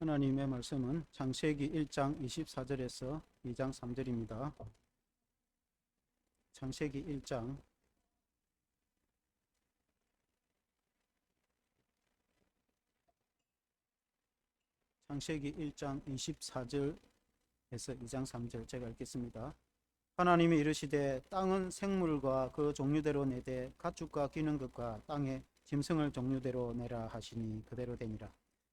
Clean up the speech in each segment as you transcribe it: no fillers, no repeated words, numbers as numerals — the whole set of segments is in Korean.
하나님의 말씀은 창세기 1장 24절에서 2장 3절입니다. 창세기 1장 24절에서 2장 3절 제가 읽겠습니다. 하나님이 이르시되 땅은 생물과 그 종류대로 내되 가축과 기는 것과 땅의 짐승을 종류대로 내라 하시니 그대로 되니라.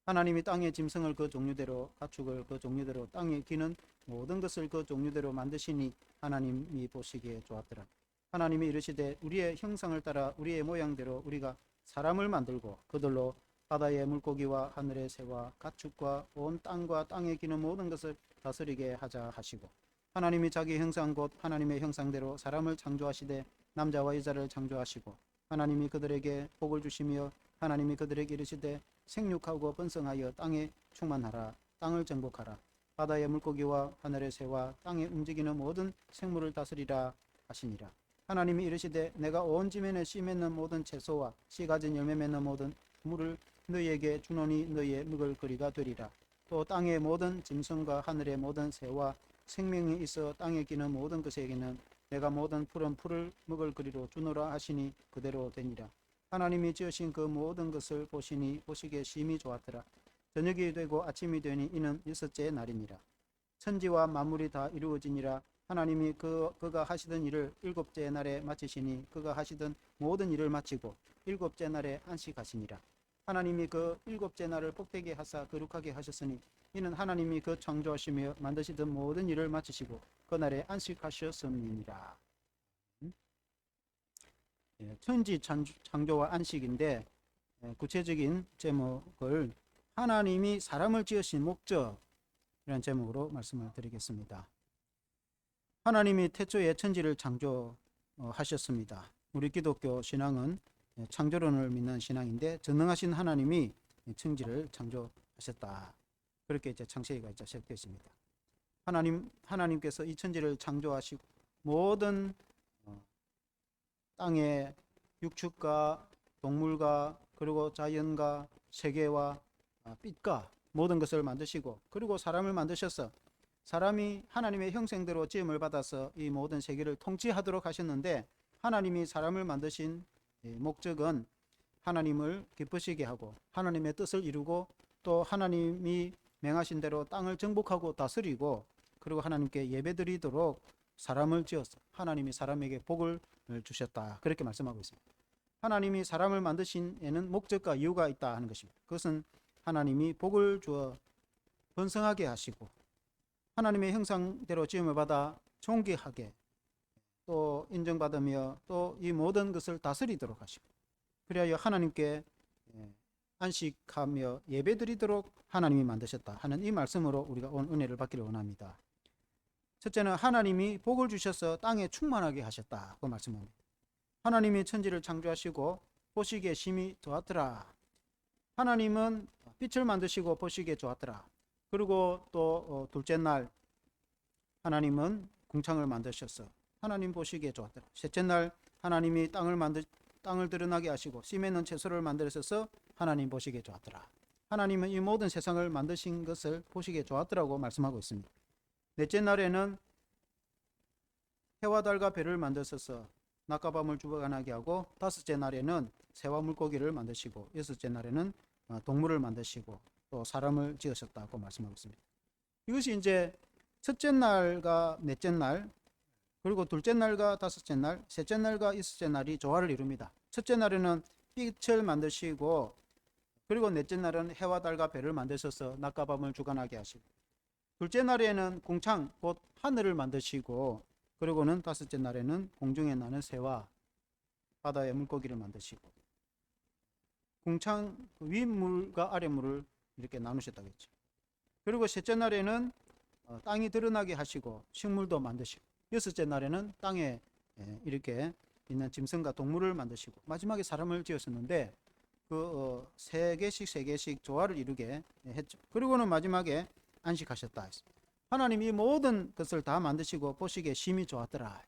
하나님이 땅의 짐승을 그 종류대로 가축을 그 종류대로 땅에 기는 모든 것을 그 종류대로 만드시니 하나님이 보시기에 좋았더라. 하나님이 이르시되 우리의 형상을 따라 우리의 모양대로 우리가 사람을 만들고 그들로 바다의 물고기와 하늘의 새와 가축과 온 땅과 땅에 기는 모든 것을 다스리게 하자 하시고, 하나님이 자기 형상 곧 하나님의 형상대로 사람을 창조하시되 남자와 여자를 창조하시고, 하나님이 그들에게 복을 주시며 하나님이 그들에게 이르시되 생육하고 번성하여 땅에 충만하라. 땅을 정복하라. 바다의 물고기와 하늘의 새와 땅에 움직이는 모든 생물을 다스리라 하시니라. 하나님이 이르시되 내가 온 지면에 씨 맺는 모든 채소와 씨 가진 열매 맺는 모든 물을 너희에게 주노니 너희의 먹을 거리가 되리라. 또 땅의 모든 짐승과 하늘의 모든 새와 생명이 있어 땅에 기는 모든 것에게는 내가 모든 푸른 풀을 먹을 거리로 주노라 하시니 그대로 되니라. 하나님이 지으신 그 모든 것을 보시니 보시기에 심히 좋았더라. 저녁이 되고 아침이 되니 이는 일섯째 날이니라. 천지와 만물이 다 이루어지니라. 하나님이 그가 하시던 일을 일곱째 날에 마치시니 그가 하시던 모든 일을 마치고 일곱째 날에 안식하시니라. 하나님이 그 일곱째 날을 복되게 하사 거룩하게 하셨으니 이는 하나님이 그 창조하시며 만드시던 모든 일을 마치시고 그 날에 안식하셨음이니라. 천지 창조와 안식인데, 구체적인 제목을 하나님이 사람을 지으신 목적, 이런 제목으로 말씀을 드리겠습니다. 하나님이 태초에 천지를 창조하셨습니다. 우리 기독교 신앙은 창조론을 믿는 신앙인데, 전능하신 하나님이 천지를 창조하셨다. 그렇게 이제 창세기가 이제 시작되어 있습니다. 하나님께서 이 천지를 창조하시고 모든 땅의 육축과 동물과 그리고 자연과 세계와 빛과 모든 것을 만드시고, 그리고 사람을 만드셔서 사람이 하나님의 형상대로 지음을 받아서 이 모든 세계를 통치하도록 하셨는데, 하나님이 사람을 만드신 목적은 하나님을 기쁘시게 하고 하나님의 뜻을 이루고 또 하나님이 명하신 대로 땅을 정복하고 다스리고, 그리고 하나님께 예배드리도록 사람을 지어서 하나님이 사람에게 복을 주셨다. 그렇게 말씀하고 있습니다. 하나님이 사람을 만드신 에는 목적과 이유가 있다 하는 것입니다. 그것은 하나님이 복을 주어 번성하게 하시고 하나님의 형상대로 지음을 받아 존귀하게 또 인정받으며 또 이 모든 것을 다스리도록 하시고, 그리하여 하나님께 안식하며 예배드리도록 하나님이 만드셨다 하는 이 말씀으로 우리가 온 은혜를 받기를 원합니다. 첫째는 하나님이 복을 주셔서 땅에 충만하게 하셨다. 그 말씀입니다. 하나님이 천지를 창조하시고 보시기에 심히 좋았더라. 하나님은 빛을 만드시고 보시기에 좋았더라. 그리고 또 둘째 날 하나님은 궁창을 만드셔서 하나님 보시기에 좋았더라. 셋째 날 하나님이 땅을 드러나게 하시고 씨 맺는 채소를 만드셔서 하나님 보시기에 좋았더라. 하나님은 이 모든 세상을 만드신 것을 보시기에 좋았더라고 말씀하고 있습니다. 넷째 날에는 해와 달과 별을 만드셔서 낮과 밤을 주관하게 하고, 다섯째 날에는 새와 물고기를 만드시고, 여섯째 날에는 동물을 만드시고 또 사람을 지으셨다고 말씀하고 있습니다. 이것이 이제 첫째 날과 넷째 날, 그리고 둘째 날과 다섯째 날, 셋째 날과 여섯째 날이 조화를 이룹니다. 첫째 날에는 빛을 만드시고, 그리고 넷째 날은 해와 달과 별을 만드셔서 낮과 밤을 주관하게 하시고, 둘째 날에는 궁창 곧 하늘을 만드시고, 그리고는 다섯째 날에는 공중에 나는 새와 바다의 물고기를 만드시고, 궁창 윗물과 아랫물을 이렇게 나누셨다겠죠. 그리고 셋째 날에는 땅이 드러나게 하시고 식물도 만드시고, 여섯째 날에는 땅에 이렇게 있는 짐승과 동물을 만드시고, 마지막에 사람을 지으셨는데 그 세 개씩 조화를 이루게 했죠. 그리고는 마지막에 안식하셨다. 하나님이 모든 것을 다 만드시고 보시기에 심히 좋았더라.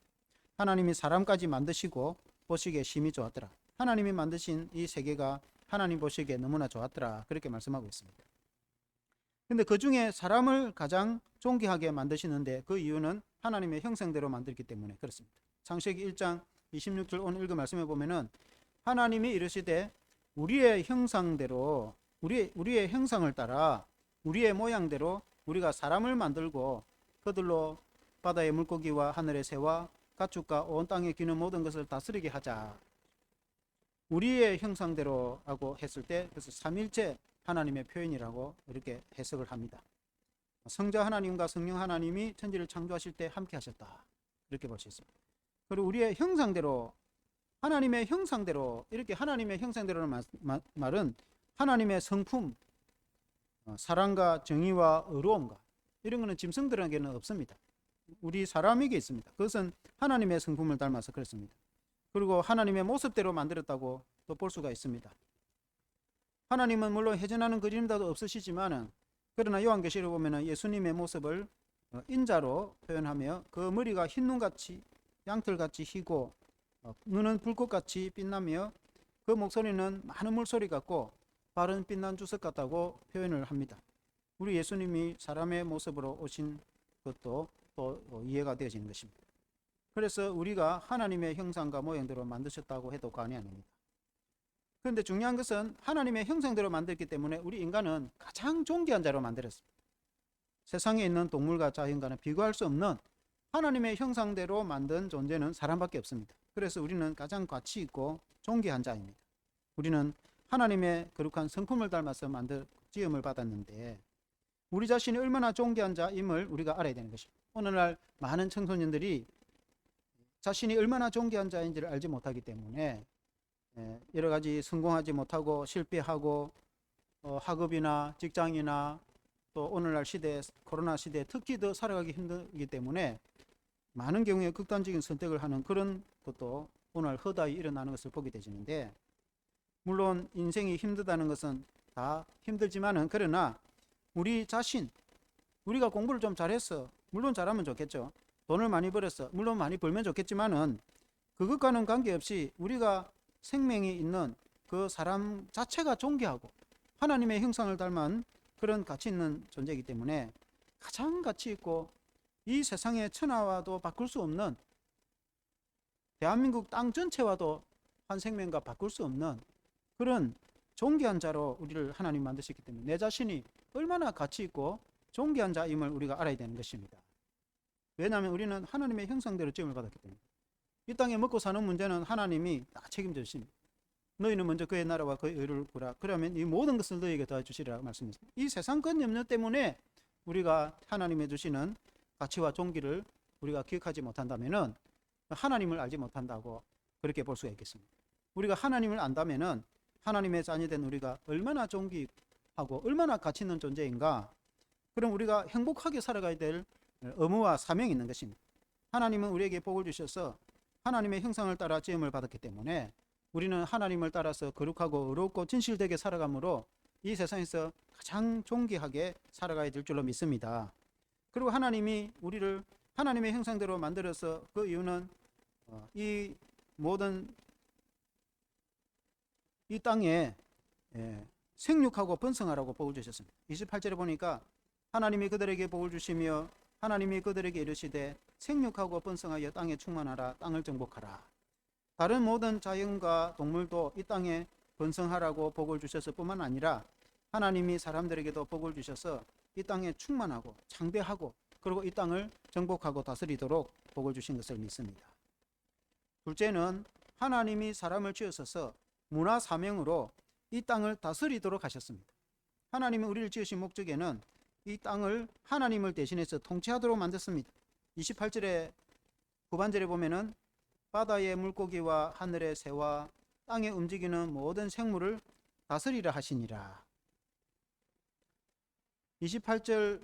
하나님이 사람까지 만드시고 보시기에 심히 좋았더라. 하나님이 만드신 이 세계가 하나님 보시기에 너무나 좋았더라. 그렇게 말씀하고 있습니다. 근데 그 중에 사람을 가장 존귀하게 만드시는데 그 이유는 하나님의 형상대로 만들기 때문에 그렇습니다. 창세기 1장 26절 오늘 읽은 말씀에 보면은 하나님이 이르시되 우리의 형상대로 우리의 형상을 따라 우리의 모양대로 우리가 사람을 만들고 그들로 바다의 물고기와 하늘의 새와 가축과 온 땅에 기는 모든 것을 다스리게 하자. 우리의 형상대로라고 했을 때 그래서 삼일체 하나님의 표현이라고 이렇게 해석을 합니다. 성자 하나님과 성령 하나님이 천지를 창조하실 때 함께 하셨다. 이렇게 볼 수 있습니다. 그리고 우리의 형상대로 하나님의 형상대로 이렇게 하나님의 형상대로는 말은 하나님의 성품 사랑과 정의와 의로움과 이런 것은 짐승들에게는 없습니다. 우리 사람에게 있습니다. 그것은 하나님의 성품을 닮아서 그렇습니다. 그리고 하나님의 모습대로 만들었다고 또 볼 수가 있습니다. 하나님은 물론 회전하는 그림자도 없으시지만은 그러나 요한계시를 보면은 예수님의 모습을 인자로 표현하며 그 머리가 흰 눈같이 양털같이 희고 눈은 불꽃같이 빛나며 그 목소리는 많은 물소리 같고 발은 빛난 주석 같다고 표현을 합니다. 우리 예수님이 사람의 모습으로 오신 것도 또 이해가 되어지는 것입니다. 그래서 우리가 하나님의 형상과 모양대로 만드셨다고 해도 과언이 아닙니다. 그런데 중요한 것은 하나님의 형상대로 만들기 때문에 우리 인간은 가장 존귀한 자로 만들었습니다. 세상에 있는 동물과 자연과는 비교할 수 없는 하나님의 형상대로 만든 존재는 사람밖에 없습니다. 그래서 우리는 가장 가치 있고 존귀한 자입니다. 우리는 하나님의 거룩한 성품을 닮아서 만들 지음을 받았는데 우리 자신이 얼마나 존귀한 자임을 우리가 알아야 되는 것입니다. 오늘날 많은 청소년들이 자신이 얼마나 존귀한 자인지를 알지 못하기 때문에 여러 가지 성공하지 못하고 실패하고 학업이나 직장이나 또 오늘날 시대 코로나 시대에 특히 더 살아가기 힘들기 때문에 많은 경우에 극단적인 선택을 하는 그런 것도 오늘 허다히 일어나는 것을 보게 되지는데 물론 인생이 힘들다는 것은 다 힘들지만은 그러나 우리 자신 우리가 공부를 좀 잘했어 물론 잘하면 좋겠죠. 돈을 많이 벌었어 물론 많이 벌면 좋겠지만은 그것과는 관계없이 우리가 생명이 있는 그 사람 자체가 존귀하고 하나님의 형상을 닮은 그런 가치 있는 존재이기 때문에 가장 가치 있고 이 세상의 천하와도 바꿀 수 없는 대한민국 땅 전체와도 한 생명과 바꿀 수 없는 그런 존귀한 자로 우리를 하나님 만드셨기 때문에 내 자신이 얼마나 가치 있고 존귀한 자임을 우리가 알아야 되는 것입니다. 왜냐하면 우리는 하나님의 형상대로 지음을 받았기 때문에 이 땅에 먹고 사는 문제는 하나님이 다 책임져 주십니다. 너희는 먼저 그의 나라와 그의 의를 구하라. 그러면 이 모든 것을 너희에게 더해주시리라 말씀했습니다. 이 세상 것 염려 때문에 우리가 하나님의 주시는 가치와 존귀를 우리가 기억하지 못한다면은 하나님을 알지 못한다고 그렇게 볼 수가 있겠습니다. 우리가 하나님을 안다면은 하나님의 자녀 된 우리가 얼마나 존귀하고 얼마나 가치 있는 존재인가. 그럼 우리가 행복하게 살아가야 될 의무와 사명이 있는 것입니다. 하나님은 우리에게 복을 주셔서 하나님의 형상을 따라 지음을 받았기 때문에 우리는 하나님을 따라서 거룩하고 의롭고 진실되게 살아가므로 이 세상에서 가장 존귀하게 살아가야 될 줄로 믿습니다. 그리고 하나님이 우리를 하나님의 형상대로 만들어서 그 이유는 이 모든 이 땅에 생육하고 번성하라고 복을 주셨습니다. 28절에 보니까 하나님이 그들에게 복을 주시며 하나님이 그들에게 이르시되 생육하고 번성하여 땅에 충만하라 땅을 정복하라. 다른 모든 자연과 동물도 이 땅에 번성하라고 복을 주셔서 뿐만 아니라 하나님이 사람들에게도 복을 주셔서 이 땅에 충만하고 창대하고 그리고 이 땅을 정복하고 다스리도록 복을 주신 것을 믿습니다. 둘째는 하나님이 사람을 지으셔서 문화 사명으로 이 땅을 다스리도록 하셨습니다. 하나님이 우리를 지으신 목적에는 이 땅을 하나님을 대신해서 통치하도록 만들었습니다. 28절에 후반절에 보면은 바다의 물고기와 하늘의 새와 땅에 움직이는 모든 생물을 다스리라 하시니라. 28절을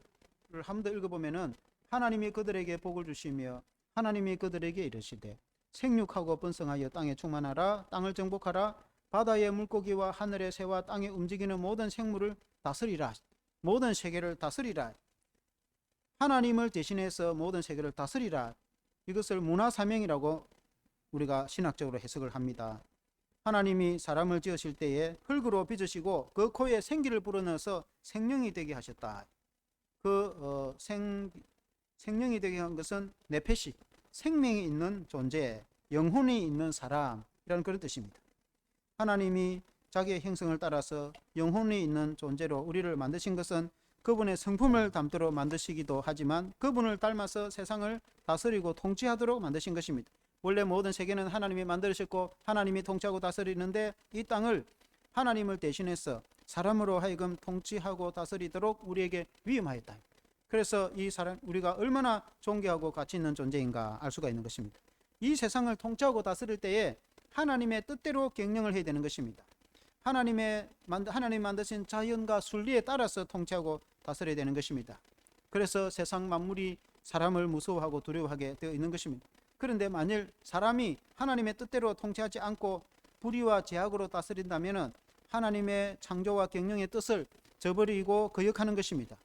한 번 더 읽어보면은 하나님이 그들에게 복을 주시며 하나님이 그들에게 이르시되 생육하고 번성하여 땅에 충만하라 땅을 정복하라 바다의 물고기와 하늘의 새와 땅에 움직이는 모든 생물을 다스리라. 모든 세계를 다스리라. 하나님을 대신해서 모든 세계를 다스리라. 이것을 문화사명이라고 우리가 신학적으로 해석을 합니다. 하나님이 사람을 지으실 때에 흙으로 빚으시고 그 코에 생기를 불어넣어서 생명이 되게 하셨다. 생명이 되게 한 것은 네페시, 생명이 있는 존재, 영혼이 있는 사람이라는 그런 뜻입니다. 하나님이 자기의 형성을 따라서 영혼이 있는 존재로 우리를 만드신 것은 그분의 성품을 담도록 만드시기도 하지만 그분을 닮아서 세상을 다스리고 통치하도록 만드신 것입니다. 원래 모든 세계는 하나님이 만드셨고 하나님이 통치하고 다스리는데 이 땅을 하나님을 대신해서 사람으로 하여금 통치하고 다스리도록 우리에게 위임하였다. 그래서 이 사람, 우리가 얼마나 존귀하고 가치 있는 존재인가 알 수가 있는 것입니다. 이 세상을 통치하고 다스릴 때에 하나님의 뜻대로 경영을 해야 되는 것입니다. 하나님 만드신 자연과 순리에 따라서 통치하고 다스려야 되는 것입니다. 그래서 세상 만물이 사람을 무서워하고 두려워하게 되어 있는 것입니다. 그런데 만일 사람이 하나님의 뜻대로 통치하지 않고 불의와 제약으로 다스린다면 하나님의 창조와 경영의 뜻을 저버리고 거역하는 것입니다.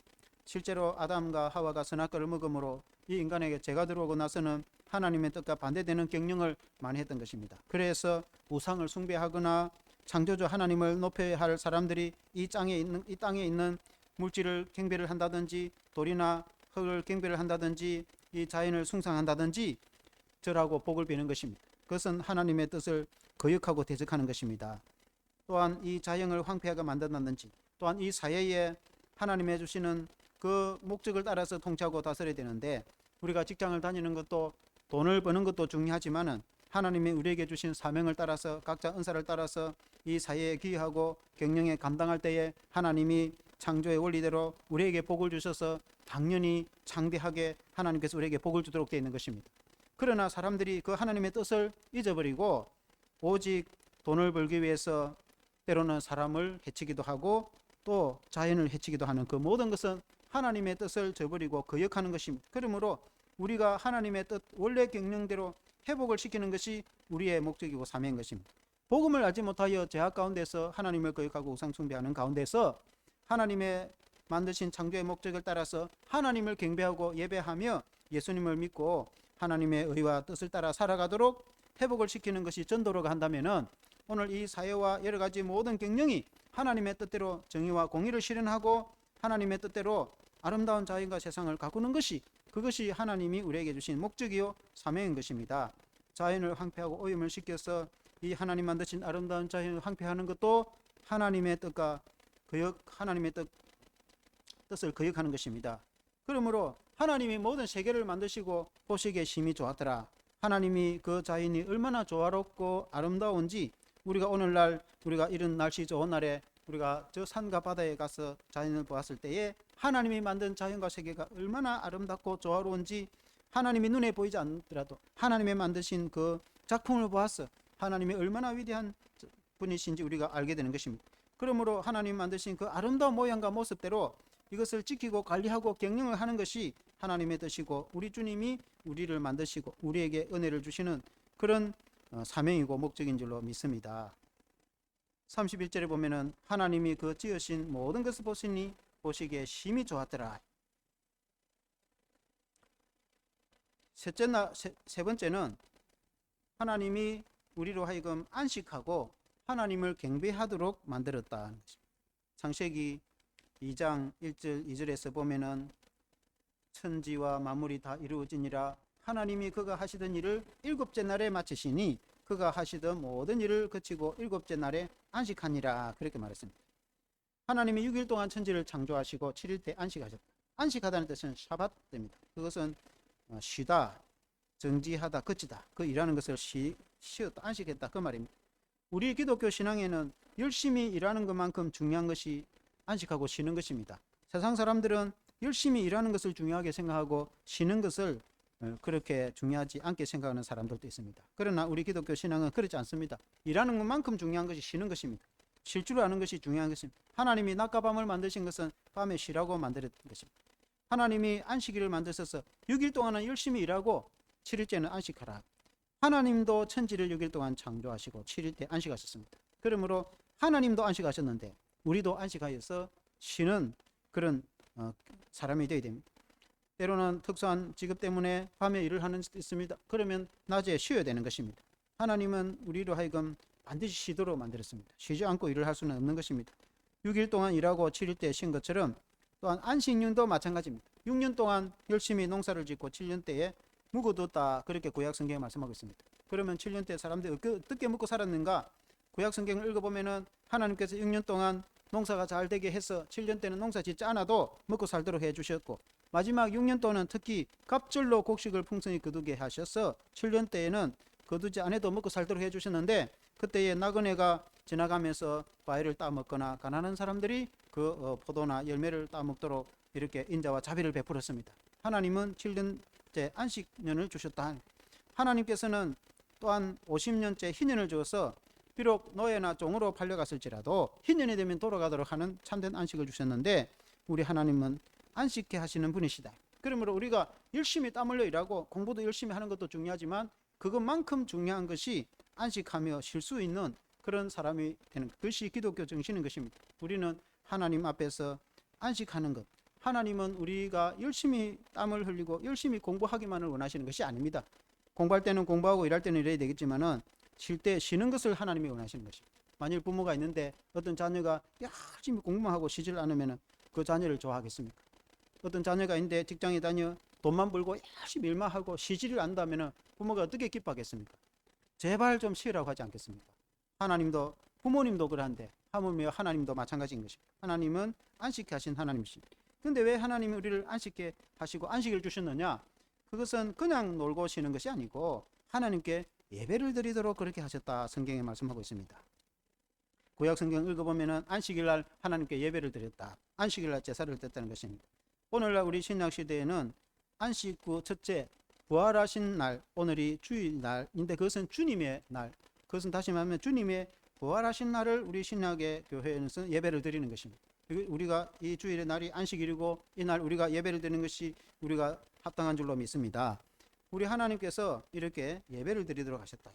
실제로 아담과 하와가 선악과를 먹음으로 이 인간에게 죄가 들어오고 나서는 하나님의 뜻과 반대되는 경영을 많이 했던 것입니다. 그래서 우상을 숭배하거나 창조주 하나님을 높여야 할 사람들이 이 땅에 있는 물질을 경배를 한다든지 돌이나 흙을 경배를 한다든지 이 자연을 숭상한다든지 절하고 복을 비는 것입니다. 그것은 하나님의 뜻을 거역하고 대적하는 것입니다. 또한 이 자연을 황폐하게 만든다든지 또한 이 사회에 하나님이 주시는 그 목적을 따라서 통치하고 다스려야 되는데 우리가 직장을 다니는 것도 돈을 버는 것도 중요하지만은 하나님이 우리에게 주신 사명을 따라서 각자 은사를 따라서 이 사회에 기여하고 경영에 감당할 때에 하나님이 창조의 원리대로 우리에게 복을 주셔서 당연히 창대하게 하나님께서 우리에게 복을 주도록 되어 있는 것입니다. 그러나 사람들이 그 하나님의 뜻을 잊어버리고 오직 돈을 벌기 위해서 때로는 사람을 해치기도 하고 또 자연을 해치기도 하는 그 모든 것은 하나님의 뜻을 저버리고 거역하는 것입니다. 그러므로 우리가 하나님의 뜻 원래 경영대로 회복을 시키는 것이 우리의 목적이고 사명인 것입니다. 복음을 알지 못하여 죄악 가운데서 하나님을 거역하고 우상 숭배하는 가운데서 하나님의 만드신 창조의 목적을 따라서 하나님을 경배하고 예배하며 예수님을 믿고 하나님의 의와 뜻을 따라 살아가도록 회복을 시키는 것이 전도로가 한다면은 오늘 이 사회와 여러 가지 모든 경영이 하나님의 뜻대로 정의와 공의를 실현하고 하나님의 뜻대로 아름다운 자연과 세상을 가꾸는 것이 그것이 하나님이 우리에게 주신 목적이요 사명인 것입니다. 자연을 황폐하고 오염을 시켜서 이 하나님 만드신 아름다운 자연을 황폐하는 것도 하나님의 뜻과 하나님의 뜻을 거역하는 것입니다. 그러므로 하나님이 모든 세계를 만드시고 보시기에 심히 좋았더라. 하나님이 그 자연이 얼마나 조화롭고 아름다운지 우리가 오늘날 우리가 이런 날씨 좋은 날에 우리가 저 산과 바다에 가서 자연을 보았을 때에 하나님이 만든 자연과 세계가 얼마나 아름답고 조화로운지 하나님이 눈에 보이지 않더라도 하나님이 만드신 그 작품을 보아서 하나님이 얼마나 위대한 분이신지 우리가 알게 되는 것입니다. 그러므로 하나님 만드신 그 아름다운 모양과 모습대로 이것을 지키고 관리하고 경영을 하는 것이 하나님의 뜻이고 우리 주님이 우리를 만드시고 우리에게 은혜를 주시는 그런 사명이고 목적인 줄로 믿습니다. 31절에 보면은 하나님이 그 지으신 모든 것을 보시니 보시기에 심히 좋았더라. 세 번째는 하나님이 우리로 하여금 안식하고 하나님을 경배하도록 만들었다는 것입니다. 창세기 2장 1절 2절에서 보면은 천지와 만물이 다 이루어지니라 하나님이 그가 하시던 일을 일곱째 날에 마치시니 그가 하시던 모든 일을 그치고 일곱째 날에 안식하니라 그렇게 말했습니다. 하나님이 6일 동안 천지를 창조하시고 7일 때 안식하셨다. 안식하다는 뜻은 샤밧입니다. 그것은 쉬다, 정지하다, 그치다. 그 일하는 것을 쉬었다, 안식했다 그 말입니다. 우리 기독교 신앙에는 열심히 일하는 것만큼 중요한 것이 안식하고 쉬는 것입니다. 세상 사람들은 열심히 일하는 것을 중요하게 생각하고 쉬는 것을 그렇게 중요하지 않게 생각하는 사람들도 있습니다. 그러나 우리 기독교 신앙은 그렇지 않습니다. 일하는 것만큼 중요한 것이 쉬는 것입니다. 쉴 줄 아는 것이 중요한 것입니다. 하나님이 낮과 밤을 만드신 것은 밤에 쉬라고 만들었던 것입니다. 하나님이 안식일을 만드셔서 6일 동안은 열심히 일하고 7일째는 안식하라. 하나님도 천지를 6일 동안 창조하시고 7일 때 안식하셨습니다. 그러므로 하나님도 안식하셨는데 우리도 안식하여서 쉬는 그런 사람이 되어야 됩니다. 때로는 특수한 직업 때문에 밤에 일을 하는 수도 있습니다. 그러면 낮에 쉬어야 되는 것입니다. 하나님은 우리로 하여금 반드시 쉬도록 만들었습니다. 쉬지 않고 일을 할 수는 없는 것입니다. 6일 동안 일하고 7일 때 쉰 것처럼 또한 안식년도 마찬가지입니다. 6년 동안 열심히 농사를 짓고 7년 때에 묵어뒀다, 그렇게 구약 성경에 말씀하고 있습니다. 그러면 7년 때 사람들이 어떻게 먹고 살았는가? 구약 성경을 읽어보면은 하나님께서 6년 동안 농사가 잘 되게 해서 7년 때는 농사 짓지 않아도 먹고 살도록 해주셨고, 마지막 6년 동안은 특히 갑절로 곡식을 풍성히 거두게 하셔서 7년 때에는 거두지 않아도 먹고 살도록 해주셨는데, 그때에 나그네가 지나가면서 과일을 따먹거나 가난한 사람들이 그 포도나 열매를 따먹도록 이렇게 인자와 자비를 베풀었습니다. 하나님은 7년째 안식년을 주셨다. 하나님께서는 또한 50년째 희년을 주어서 비록 노예나 종으로 팔려갔을지라도 희년이 되면 돌아가도록 하는 참된 안식을 주셨는데, 우리 하나님은 안식케 하시는 분이시다. 그러므로 우리가 열심히 땀 흘려 일하고 공부도 열심히 하는 것도 중요하지만 그것만큼 중요한 것이 안식하며 쉴 수 있는 그런 사람이 되는 것이 기독교 정신인 것입니다. 우리는 하나님 앞에서 안식하는 것, 하나님은 우리가 열심히 땀을 흘리고 열심히 공부하기만을 원하시는 것이 아닙니다. 공부할 때는 공부하고 일할 때는 일해야 되겠지만은 쉴 때 쉬는 것을 하나님이 원하시는 것입니다. 만일 부모가 있는데 어떤 자녀가 열심히 공부만 하고 쉬질 않으면 그 자녀를 좋아하겠습니까? 어떤 자녀가 있는데 직장에 다녀 돈만 벌고 열심히 일만 하고 쉬지를 않는다면 부모가 어떻게 기뻐하겠습니까? 제발 좀 쉬라고 하지 않겠습니까? 하나님도, 부모님도 그러한데 하물며 하나님도 마찬가지인 것입니다. 하나님은 안식케 하신 하나님이십니다. 그런데 왜 하나님이 우리를 안식케 하시고 안식을 주셨느냐? 그것은 그냥 놀고 쉬는 것이 아니고 하나님께 예배를 드리도록 그렇게 하셨다, 성경에 말씀하고 있습니다. 구약 성경 읽어보면 안식일 날 하나님께 예배를 드렸다, 안식일 날 제사를 드렸다는 것입니다. 오늘날 우리 신약 시대에는 안식 후 첫째 부활하신 날, 오늘이 주일날인데 그것은 주님의 날, 그것은 다시 말하면 주님의 부활하신 날을 우리 신약의 교회에서 예배를 드리는 것입니다. 우리가 이 주일의 날이 안식일이고 이 날 우리가 예배를 드리는 것이 우리가 합당한 줄로 믿습니다. 우리 하나님께서 이렇게 예배를 드리도록 하셨다.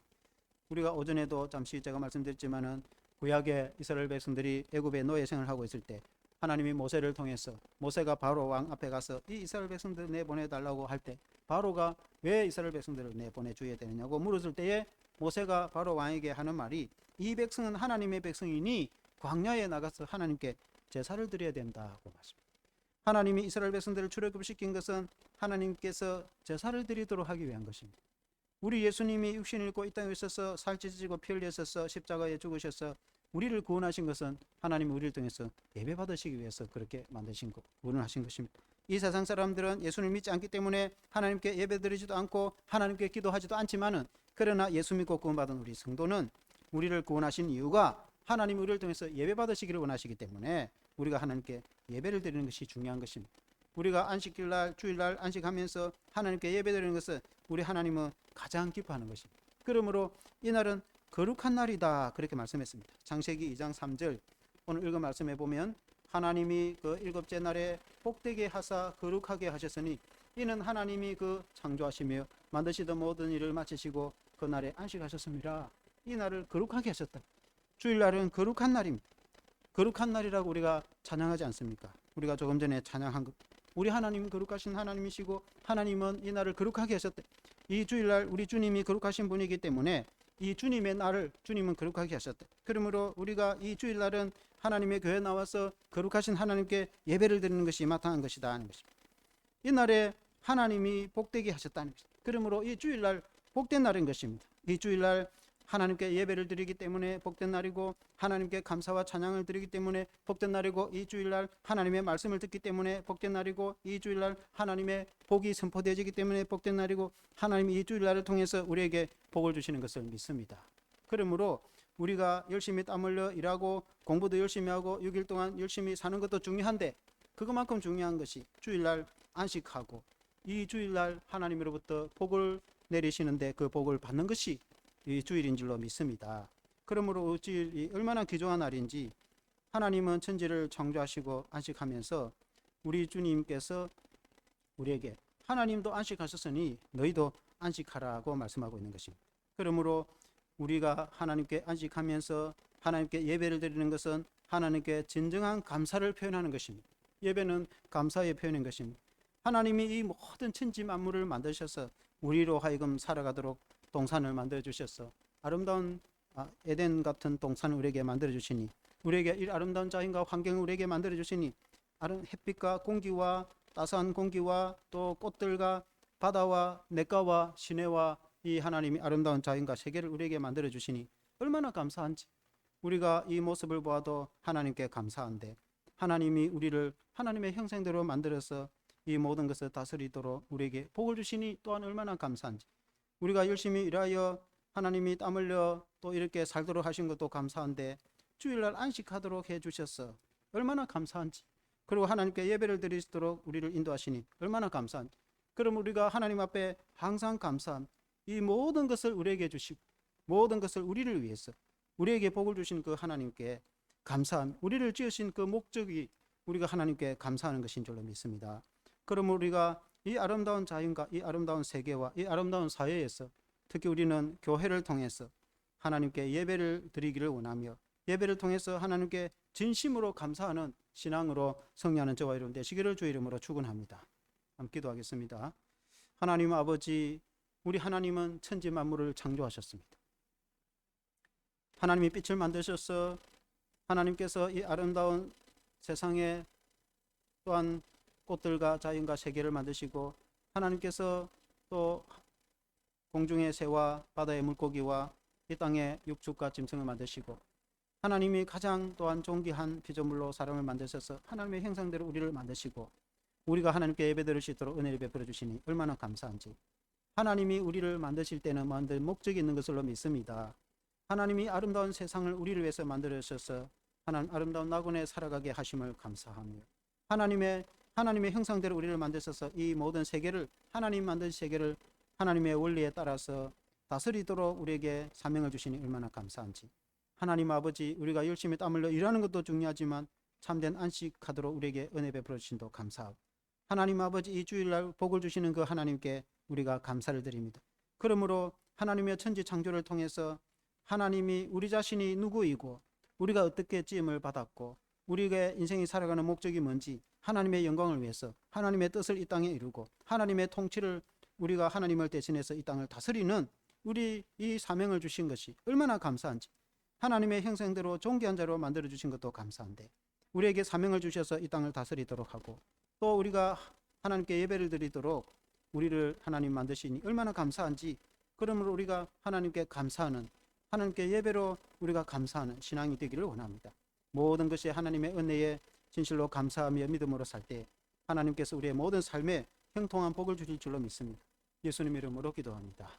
우리가 오전에도 잠시 제가 말씀드렸지만은 구약의 이스라엘 백성들이 애굽의 노예 생활을 하고 있을 때 하나님이 모세를 통해서, 모세가 바로 왕 앞에 가서 이 이스라엘 백성들 내보내달라고 할 때 바로가 왜 이스라엘 백성들을 내보내줘야 되느냐고 물었을 때에 모세가 바로 왕에게 하는 말이, 이 백성은 하나님의 백성이니 광야에 나가서 하나님께 제사를 드려야 된다고 말씀합니다. 하나님이 이스라엘 백성들을 출애굽시킨 것은 하나님께서 제사를 드리도록 하기 위한 것입니다. 우리 예수님이 육신을 입고 이 땅에 있어서 살찌지고 피 흘리셔서 십자가에 죽으셔서 우리를 구원하신 것은 하나님이 우리를 통해서 예배 받으시기 위해서 그렇게 만드신 것, 구원을 하신 것입니다. 이 세상 사람들은 예수를 믿지 않기 때문에 하나님께 예배 드리지도 않고 하나님께 기도하지도 않지만은, 그러나 예수 믿고 구원받은 우리 성도는 우리를 구원하신 이유가 하나님이 우리를 통해서 예배 받으시기를 원하시기 때문에 우리가 하나님께 예배를 드리는 것이 중요한 것입니다. 우리가 안식일날, 주일날 안식하면서 하나님께 예배 드리는 것은 우리 하나님은 가장 기뻐하는 것입니다. 그러므로 이날은 거룩한 날이다, 그렇게 말씀했습니다. 창세기 2장 3절 오늘 읽은 말씀해 보면, 하나님이 그 일곱째 날에 복되게 하사 거룩하게 하셨으니 이는 하나님이 그 창조하시며 만드시던 모든 일을 마치시고 그 날에 안식하셨습니다. 이 날을 거룩하게 하셨다. 주일날은 거룩한 날입니다. 거룩한 날이라고 우리가 찬양하지 않습니까? 우리가 조금 전에 찬양한 것, 우리 하나님은 거룩하신 하나님이시고 하나님은 이 날을 거룩하게 하셨다. 이 주일날 우리 주님이 거룩하신 분이기 때문에 이 주님의 날을 주님은 거룩하게 하셨다. 그러므로 우리가 이 주일날은 하나님의 교회에 나와서 거룩하신 하나님께 예배를 드리는 것이 마땅한 것이다 하는 것입니다. 이 날에 하나님이 복되게 하셨다는 것입니다. 그러므로 이 주일날 복된 날인 것입니다. 이 주일날 하나님께 예배를 드리기 때문에 복된 날이고, 하나님께 감사와 찬양을 드리기 때문에 복된 날이고, 이 주일날 하나님의 말씀을 듣기 때문에 복된 날이고, 이 주일날 하나님의 복이 선포되어지기 때문에 복된 날이고, 하나님이 이 주일날을 통해서 우리에게 복을 주시는 것을 믿습니다. 그러므로 우리가 열심히 땀 흘려 일하고 공부도 열심히 하고 6일 동안 열심히 사는 것도 중요한데, 그것만큼 중요한 것이 주일날 안식하고 이 주일날 하나님으로부터 복을 내리시는데 그 복을 받는 것이 이 주일인 줄로 믿습니다. 그러므로 주일이 얼마나 귀중한 날인지, 하나님은 천지를 창조하시고 안식하면서 우리 주님께서 우리에게 하나님도 안식하셨으니 너희도 안식하라고 말씀하고 있는 것입니다. 그러므로 우리가 하나님께 안식하면서 하나님께 예배를 드리는 것은 하나님께 진정한 감사를 표현하는 것입니다. 예배는 감사의 표현인 것입니다. 하나님이 이 모든 천지 만물을 만드셔서 우리로 하여금 살아가도록 동산을 만들어 주셔서 아름다운 에덴 같은 동산을 우리에게 만들어 주시니, 우리에게 이 아름다운 자연과 환경을 우리에게 만들어 주시니, 햇빛과 공기와 따스한 공기와 또 꽃들과 바다와 냇가와 시내와 이 하나님이 아름다운 자연과 세계를 우리에게 만들어 주시니 얼마나 감사한지. 우리가 이 모습을 보아도 하나님께 감사한데, 하나님이 우리를 하나님의 형상대로 만들어서 이 모든 것을 다스리도록 우리에게 복을 주시니 또한 얼마나 감사한지. 우리가 열심히 일하여 하나님이 땀 흘려 또 이렇게 살도록 하신 것도 감사한데, 주일날 안식하도록 해주셔서 얼마나 감사한지. 그리고 하나님께 예배를 드리도록 우리를 인도하시니 얼마나 감사한지. 그럼 우리가 하나님 앞에 항상 감사함. 이 모든 것을 우리에게 주시고 모든 것을 우리를 위해서 우리에게 복을 주신 그 하나님께 감사함. 우리를 지으신 그 목적이 우리가 하나님께 감사하는 것인 줄로 믿습니다. 그럼 우리가 이 아름다운 자연과 이 아름다운 세계와 이 아름다운 사회에서 특히 우리는 교회를 통해서 하나님께 예배를 드리기를 원하며, 예배를 통해서 하나님께 진심으로 감사하는 신앙으로 승리하는 저와 여러분 되시기를 주의 이름으로 축원합니다. 함께 기도하겠습니다. 하나님 아버지, 우리 하나님은 천지 만물을 창조하셨습니다. 하나님이 빛을 만드셔서 하나님께서 이 아름다운 세상에 또한 꽃들과 자연과 세계를 만드시고, 하나님께서 또 공중의 새와 바다의 물고기와 이 땅의 육축과 짐승을 만드시고, 하나님이 가장 또한 존귀한 피조물로 사람을 만드셔서 하나님의 형상대로 우리를 만드시고, 우리가 하나님께 예배드릴 수 있도록 은혜를 베풀어 주시니 얼마나 감사한지. 하나님이 우리를 만드실 때는 만들 목적이 있는 것으로 믿습니다. 하나님이 아름다운 세상을 우리를 위해서 만들어주셔서 하나님 아름다운 낙원에 살아가게 하심을 감사하며, 하나님의 형상대로 우리를 만드셔서 이 모든 세계를, 하나님 만든 세계를 하나님의 원리에 따라서 다스리도록 우리에게 사명을 주시니 얼마나 감사한지. 하나님 아버지, 우리가 열심히 땀 흘려 일하는 것도 중요하지만 참된 안식하도록 우리에게 은혜 베풀어 주신도 감사하고, 하나님 아버지, 이 주일날 복을 주시는 그 하나님께 우리가 감사를 드립니다. 그러므로 하나님의 천지 창조를 통해서 하나님이 우리 자신이 누구이고 우리가 어떻게 지음을 받았고 우리의 인생이 살아가는 목적이 뭔지, 하나님의 영광을 위해서 하나님의 뜻을 이 땅에 이루고 하나님의 통치를, 우리가 하나님을 대신해서 이 땅을 다스리는 우리 이 사명을 주신 것이 얼마나 감사한지. 하나님의 형상대로 존귀한 자로 만들어 주신 것도 감사한데, 우리에게 사명을 주셔서 이 땅을 다스리도록 하고 또 우리가 하나님께 예배를 드리도록 우리를 하나님 만드시니 얼마나 감사한지. 그러므로 우리가 하나님께 감사하는, 하나님께 예배로 우리가 감사하는 신앙이 되기를 원합니다. 모든 것이 하나님의 은혜에 진실로 감사하며 믿음으로 살 때 하나님께서 우리의 모든 삶에 형통한 복을 주실 줄로 믿습니다. 예수님 이름으로 기도합니다.